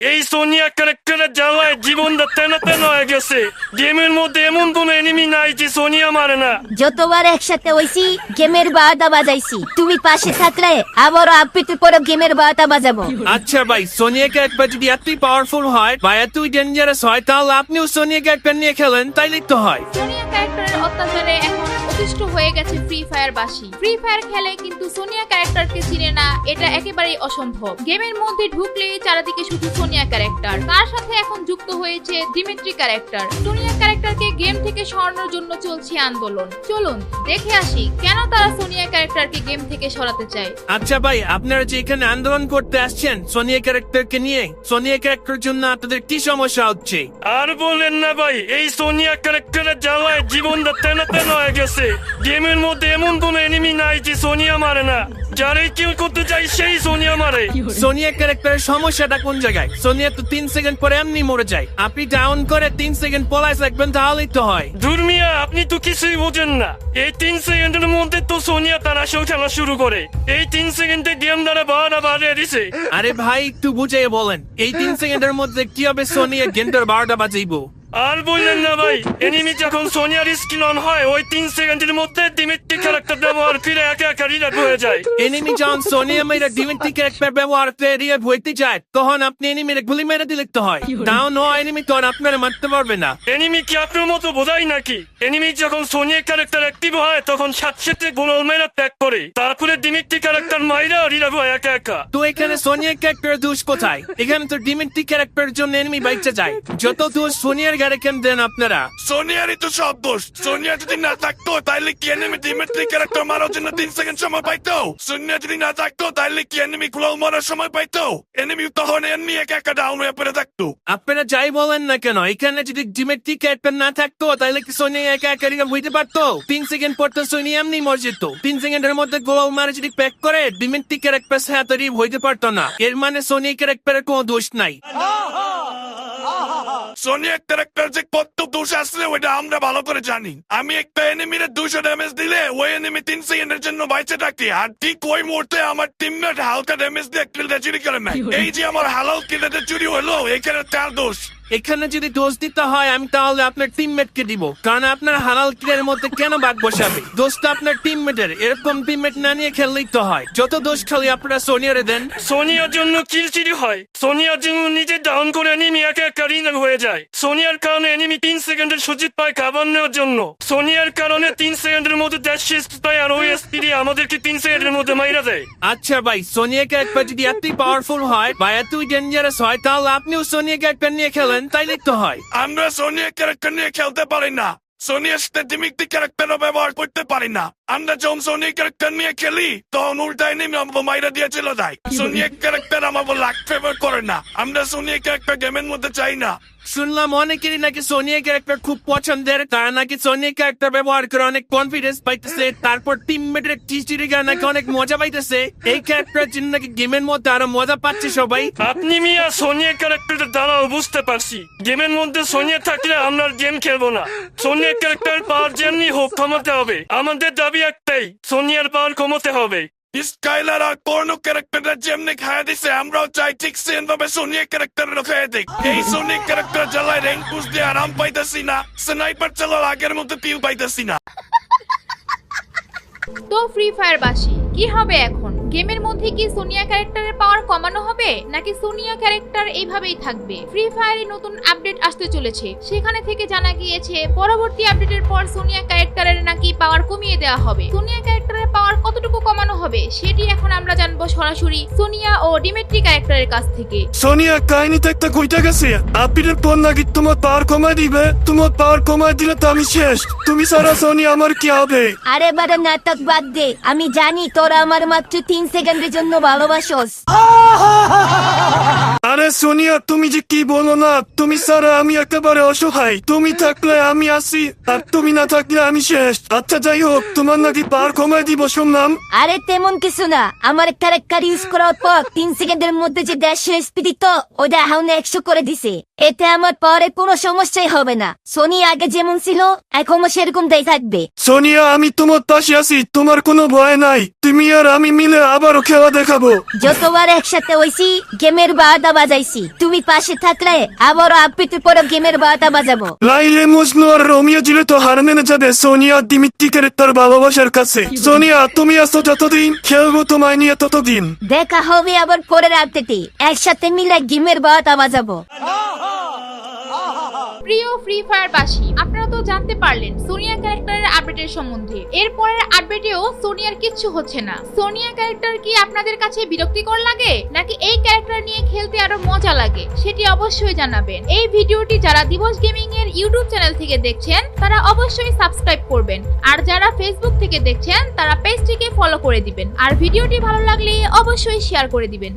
এই সোনিয়া ক্যারেক্টারের জ্বালায় জীবনটা তেনা তেনা হয়ে গেছে। গেমের মধ্যে এমন কোন এনিমি নাই যে সোনিয়া মারে না। যতবার একসাথে হইছি গেমের বারোটা বাজাইছি, তুমি পাশে থাকলে আবারও আপপিতে পরে গেমের বারোটা বাজাবো। আচ্ছা ভাই, সোনিয়াকে একবার যদি এতই পাওয়ারফুল হয় বা এতই ডেঞ্জারাস হয়, তাহলে আপনিও সোনিয়াকে একবার নিয়ে খেলেন, তাইলেই তো হয়। সোনিয়া ক্যারেক্টারের অত্যাচারে এখন অতিষ্ঠ হয়ে গেছে ফ্রি ফায়ার বাসী। ফ্রি ফায়ার খেলে কিন্তু সোনিয়া ক্যারেক্টারকে চিনে না, এটা একেবারেই অসম্ভব। গেমের মধ্যে ঢুকলেই চারিদিকে শুধু সোনিয়া ক্যারেক্টার, তার সাথে এখন যুক্ত হয়েছে ডিমিট্রি ক্যারেক্টার। সোনিয়া ক্যারেক্টারকে গেম থেকে সরানোর জন্য চলছে আন্দোলন। চলুন দেখে আসি কেন তারা সোনিয়া ক্যারেক্টারকে গেম থেকে সরাতে চায়। আচ্ছা ভাই, আপনারা যে এখানে আন্দোলন করতে আসছেন সোনিয়া ক্যারেক্টারকে নিয়ে, সোনিয়া ক্যারেক্টারের জন্য আপনাদের কি সমস্যা হচ্ছে? আর বলেন না ভাই, এই সোনিয়া ক্যারেক্টারের জ্বালায় জীবনটা তেনা তেনা হয়ে গেছে। গেমের মধ্যে এমন কোন এনিমি নাই যে সোনিয়া মারে না। যারাই কিল করতে চাই সেই সোনিয়া মারে। সোনিয়া ক্যারেক্টারের সমস্যাটা কোন জায়গায়? সোনিয়া তো 3 সেকেন্ড পরে এমনি মরে যায়। আপনি ডাউন করে 3 সেকেন্ড পলায় থাকবেন, তাহলেই তো হয়। দুর্মিয়া, আপনি তো কিছুই বোঝেন না। এই 3 সেকেন্ডের মধ্যে তো সোনিয়া তার আসল খেলা শুরু করে। এই 3 সেকেন্ডে গেম দ্বারা বাড়া বাড়িয়ে দিছে। আরে ভাই, একটু বুঝিয়ে বলেন, এই 3 সেকেন্ডের মধ্যে কিভাবে সোনিয়া গেমটার 12টা বাজাইবো? আর বললেন না ভাই, এনিমি যখন সোনিয়ার স্কিন অন হয় ওই 3 সেকেন্ডের মধ্যে ডিমিট্রি ক্যারেক্টার ব্যবহার ফিরে একা একা রিলেট হয়ে যায়। এনিমি যখন সোনিয়া মেয়েরা ডিমিট্রি ক্যারেক্টার ব্যবহার করে রিয়েভ হইতে যায়, তখন আপনি এনিমির গুলি মেরে দিলে তো হয়। তাও নো এনিমি তো আর আপনারা মারতে পারবে না। এনিমি কি আপনার মতো বোঝাই নাকি? এনিমি যখন সোনিয়া ক্যারেক্টার অ্যাক্টিভ হয় তখন সাথে গোল মেরা প্যাক করে, তারপরে ডিমিট্রি ক্যারেক্টার মাইরা রিলেট হয় একা একা। তো এখানে সোনিয়া ক্যারেক্টার দোষ কোথায়? এখানে তো ডিমিট্রি ক্যারেক্টারের জন্য এনিমি বাইচে যায়। যত দোষ সোনিয়ার গাড়ি কেন দেন আপনারা? সোনিয়ারই তো সব দোষ। সোনিয়া যদি না থাকতো তাইলে কি এনিমি ডিমিট্রি ক্যারেক্টার মারার জন্য 3 সেকেন্ড সময় পাইতো? সোনিয়া যদি না থাকতো তাইলে কি এনিমি গ্লোল মারার সময় পাইতো? এনিমি তখন এমনি একা একা ডাউন হয়ে পড়ে থাকতো। আপনারা যাই বলেন না কেন, এখানে যদি ডিমিট্রি ক্যারেক্টার না থাকতো তাহলে কি সোনিয়া একা একা রিয়েভ হইতে পারতো? 3 সেকেন্ড পর তো সোনিয়া এমনি মরে যেত। 3 সেকেন্ডের মধ্যে গোল মারে যদি প্যাক করে ডিমিট্রি ক্যারেক্টার সাথে রিয়েভ হইতে পারতো না। এর মানে সোনিয়া ক্যারেক্টারের কোনো দোষ নাই। সোনিয়া ক্যারেক্টার যে কত দোষ আছে ওইটা আমরা ভালো করে জানি। আমি একটা এনিমিরে 200 ড্যামেজ দিলে ওই এনিমি 3 সেকেন্ডের জন্য বাইচে থাকে, আর ঠিক ওই মুহূর্তে আমার টিমমেট হালকা ড্যামেজ দিয়ে কিলটা চুরি করে নেয়। এই যে আমার হালাল কিলটা চুরি হলো, এখানে তার দোষ। এখানে যদি দোষ দিতে হয় আমি তাহলে আপনার টিমমেটকে দিব, কারণ আপনার হালাল কিলের মধ্যে কেন বাদ বসাবে? দোষটা আপনার টিমমেটের। এরকম টিমমেট না নিয়ে খেললেই তো হয়। যত দোষ খালি আপনারা সোনিয়ারে দেন। সোনিয়ার জন্য কিল চুরি হয়। সোনিয়ার জন্য নিজে ডাউন করে এনিমি একা একা রিলেট হয়ে যায়। সোনিয়ার কারণে এনিমি 3 সেকেন্ডের সুযোগ পায় খাবার নেওয়ার জন্য। সোনিয়ার কারণে 3 সেকেন্ডের মধ্যে ড্যাশ শেষ পায়, আর ওই স্পিডে আমাদেরকে 3 সেকেন্ডের মধ্যে মাইরা দেয়। আচ্ছা ভাই, সোনিয়াকে একবার যদি এতই পাওয়ারফুল হয় বা এতই ডেঞ্জারাস হয়, তাহলে আপনিও সোনিয়াকে একবার নিয়ে খেলেন, তাইলেই তো হয়। আমরা সোনিয়া ক্যারেক্টার নিয়ে খেলতে পারি না। সোনিয়ার সাথে ডিমিট্রি ক্যারেক্টারও ব্যবহার করতে পারি না। আমরা যখন সোনিয়া ক্যারেক্টার নিয়ে খেলি তখন উল্টায় নেমে আমাকে মাইরা দিয়ে চলে যায়। সোনিয়া ক্যারেক্টার আমাকে লাক ফেভার করে না। আমরা সোনিয়া ক্যারেক্টার গেমের মধ্যে চাই না। শুনলাম অনেকেরই নাকি সোনিয়া ক্যারেক্টার খুব পছন্দের, তারা নাকি সোনিয়া ক্যারেক্টার ব্যবহার করে অনেক কনফিডেন্স পাইতেছে, তারপর টিমমেটের টিচিরি গান নাকি অনেক মজা পাইতেছে। এই ক্যারেক্টারের জন্য নাকি গেমের মধ্যে আরো মজা পাচ্ছে সবাই। আপনি মিয়া সোনিয়া ক্যারেক্টারের দ্বারাও বুঝতে পারছি, গেমের মধ্যে সোনিয়া থাকলে আমরা আর গেম খেলবো না। সোনিয়া ক্যারেক্টার পাওয়ার যেমনি হোক কমাতে হবে। আমাদের দাবি একটাই, সোনিয়ার পাওয়ার কমাতে হবে। স্কাইলার আর কর্ণ ক্যারেক্টারটা যেমনি খায়া দিছে, আমরাও চাই ঠিক সেম ভাবে সোনিয়া ক্যারেক্টারেরও খায়া দিক। এই সোনিয়া ক্যারেক্টার জ্বালায় র্যাঙ্ক পুশ দিয়ে আরাম পাইতেছি না, স্নাইপার চালার আগের মতো পিউ পাইতেছি না। তো ফ্রি ফায়ার বাসী কি হবে এখন? গেমের মধ্যে কি সোনিয়া ক্যারেক্টারের পাওয়ার কমানো হবে, নাকি সোনিয়া ক্যারেক্টার এইভাবেই থাকবে? ফ্রি ফায়ারে নতুন আপডেট আসতে চলেছে, সেখানে থেকে জানা গিয়েছে পরবর্তী আপডেটের পর সোনিয়া ক্যারেক্টারের নাকি পাওয়ার কমিয়ে দেওয়া হবে। সোনিয়া ক্যারেক্টারের পাওয়ার কতটুকু কমানো হবে সেটি এখন আমরা জানবো সরাসরি সোনিয়া ও ডিমিট্রি ক্যারেক্টারের কাছ থেকে। সোনিয়া কাহিনীতে একটা কইটা গেছে, আপডেটের পর নাকি তোমার পাওয়ার কমায় দিবে। তোমার পাওয়ার কমায় দিলে তো আমি শেষ। তুমি সারা সোনিয়া আমার কি হবে? আরে বারে নাটক বাদ দে, আমি জানি তোরা আমার মাত্র 3 সেকেন্ডের জন্য ভালোবাসোস। আরে সোনিয়া, তুমি যে কি বলো না, তুমি সারা আমি একেবারে অসহায়। তুমি থাকলে আমি আসি, আর তুমি না থাকলে আমি শেষ। আচ্ছা যাই হোক, তোমার নাকি পাওয়ার কমায় দিব শুনলাম। আরে তেমন কিছু না, আমার ক্যারেক্টার ইউজ করার পর 3 সেকেন্ডের মধ্যে যে ড্যাশ স্পিড তো ওটা এখন 100 করে দিছে। এতে আমার পরে কোনো সমস্যাই হবে না। সোনি আগে যেমন ছিল এখনো সেরকম দেই থাকবে। সোনিয়া, আমি তোমার পাশে আছি, তোমার কোনো ভয় নাই। তুমি আর আমি মিলে আবারও খেলা দেখাবো। যতবার একসাথে হইছি গেমের বারোটা বাজাইছি, তুমি পাশে থাকলে আবারও আবৃত্তি পরে গেমের বারোটা বাজাবো। লাইলে মজনু আর রোমিও যেহেতু হার মেনে যাবে সোনিয়া দিমিত্রি ক্যারেক্টার ভালোবাসার কাছে। সোনিয়া তুমি আসো যতদিন, খেলবো তোমায় নিয়ে ততদিন। দেখা হবে আবার পরের আপডেটে, একসাথে মিলে গেমের বারোটা বাজাবো। প্রিয় ফ্রি ফায়ার বাসী, আপনারা তো জানতে পারলেন সোনিয়া ক্যারেক্টারের আপডেটের সম্বন্ধে। এরপরের আপডেটেও সোনিয়ার কিচ্ছু হচ্ছে না। সোনিয়া ক্যারেক্টার কি আপনাদের কাছে বিরক্তিকর লাগে, নাকি এই ক্যারেক্টার নিয়ে খেলতে আরো মজা লাগে, সেটি অবশ্যই জানাবেন। এই ভিডিওটি যারা দিবস গেমিং এর ইউটিউব চ্যানেল থেকে দেখছেন তারা অবশ্যই সাবস্ক্রাইব করবেন, আর যারা ফেসবুক থেকে দেখছেন তারা পেজটিকে ফলো করে দিবেন, আর ভিডিওটি ভালো লাগলে অবশ্যই শেয়ার করে দিবেন।